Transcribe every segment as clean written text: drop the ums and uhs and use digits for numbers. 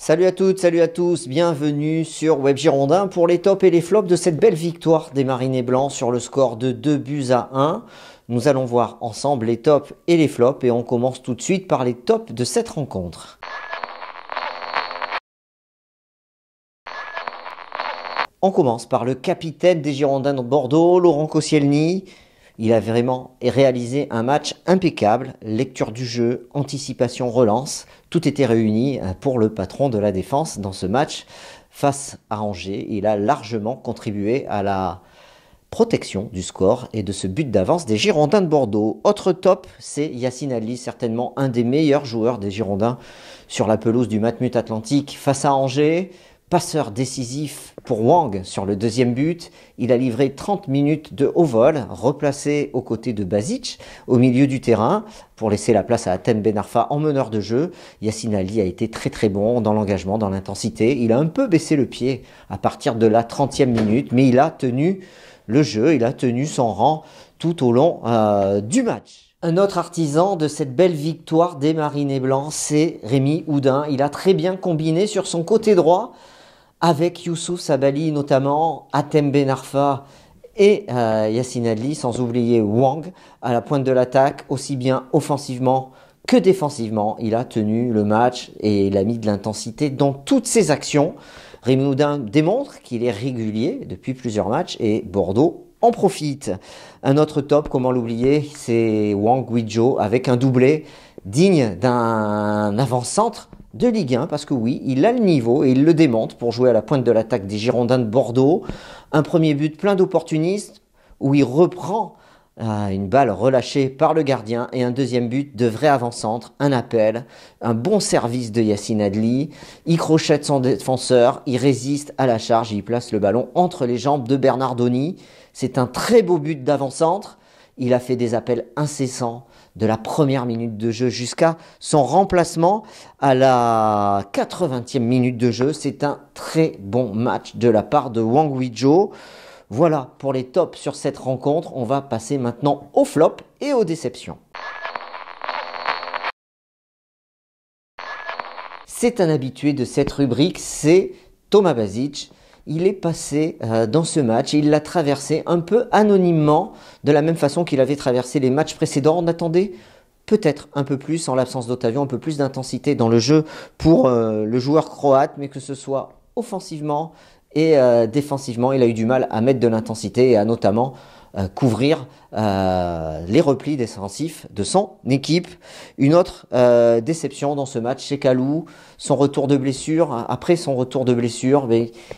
Salut à toutes, salut à tous, bienvenue sur Web Girondin pour les tops et les flops de cette belle victoire des Marinés Blancs sur le score de 2 buts à 1. Nous allons voir ensemble les tops et les flops et on commence tout de suite par les tops de cette rencontre. On commence par le capitaine des Girondins de Bordeaux, Laurent Koscielny. Il a vraiment réalisé un match impeccable, lecture du jeu, anticipation, relance, tout était réuni pour le patron de la défense dans ce match face à Angers. Il a largement contribué à la protection du score et de ce but d'avance des Girondins de Bordeaux. Autre top, c'est Yacine Adli, certainement un des meilleurs joueurs des Girondins sur la pelouse du Matmut Atlantique face à Angers. Passeur décisif pour Wang sur le deuxième but, il a livré 30 minutes de haut vol, replacé aux côtés de Basic au milieu du terrain pour laisser la place à Hatem Ben Arfa en meneur de jeu. Yacine Adli a été très bon dans l'engagement, dans l'intensité. Il a un peu baissé le pied à partir de la 30e minute, mais il a tenu le jeu, il a tenu son rang tout au long du match. Un autre artisan de cette belle victoire des Marinés Blancs, c'est Rémi Oudin. Il a très bien combiné sur son côté droit avec Youssouf Sabaly notamment, Hatem Ben Arfa et Yacine Adli, sans oublier Wang à la pointe de l'attaque, aussi bien offensivement que défensivement. Il a tenu le match et il a mis de l'intensité dans toutes ses actions. Rémi Oudin démontre qu'il est régulier depuis plusieurs matchs et Bordeaux en profite. Un autre top, comment l'oublier, c'est Wang Guizhou avec un doublé digne d'un avant-centre de Ligue 1, parce que oui, il a le niveau et il le démontre pour jouer à la pointe de l'attaque des Girondins de Bordeaux. Un premier but plein d'opportunistes où il reprend une balle relâchée par le gardien et un deuxième but de vrai avant-centre, un appel, un bon service de Yacine Adli. Il crochette son défenseur, il résiste à la charge, il place le ballon entre les jambes de Bernardoni. C'est un très beau but d'avant-centre. Il a fait des appels incessants de la première minute de jeu jusqu'à son remplacement à la 80e minute de jeu. C'est un très bon match de la part de Wang Guizhou. Voilà pour les tops sur cette rencontre. On va passer maintenant aux flops et aux déceptions. C'est un habitué de cette rubrique, c'est Thomas Basic. Il est passé dans ce match et il l'a traversé un peu anonymement, de la même façon qu'il avait traversé les matchs précédents. On attendait peut-être un peu plus, en l'absence d'Ottavio, un peu plus d'intensité dans le jeu pour le joueur croate, mais que ce soit offensivement et défensivement, il a eu du mal à mettre de l'intensité et à notamment couvrir les replis défensifs de son équipe. Une autre déception dans ce match, c'est Kalou. Son retour de blessure, après son retour de blessure,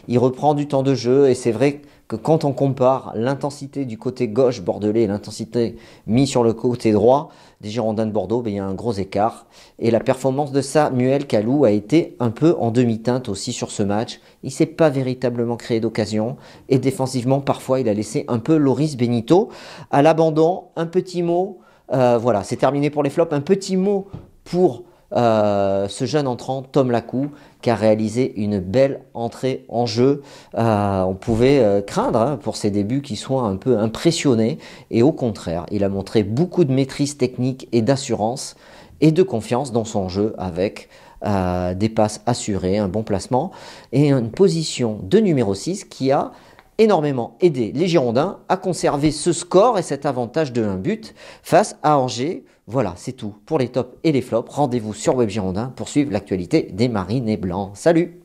il reprend du temps de jeu et c'est vrai que quand on compare l'intensité du côté gauche bordelais et l'intensité mise sur le côté droit des Girondins de Bordeaux, il y a un gros écart. Et la performance de Samuel Kalou a été un peu en demi-teinte aussi sur ce match. Il ne s'est pas véritablement créé d'occasion. Et défensivement, parfois, il a laissé un peu Loris Benito à l'abandon. Un petit mot, voilà, c'est terminé pour les flops. Un petit mot pour ce jeune entrant, Tom Lacou, qui a réalisé une belle entrée en jeu. On pouvait craindre pour ses débuts qu'il soit un peu impressionné. Et au contraire, il a montré beaucoup de maîtrise technique et d'assurance et de confiance dans son jeu avec des passes assurées, un bon placement et une position de numéro 6 qui a énormément aidé les Girondins à conserver ce score et cet avantage de 1 but face à Angers. Voilà, c'est tout pour les tops et les flops. Rendez-vous sur Web Girondin pour suivre l'actualité des Marinés Blancs. Salut!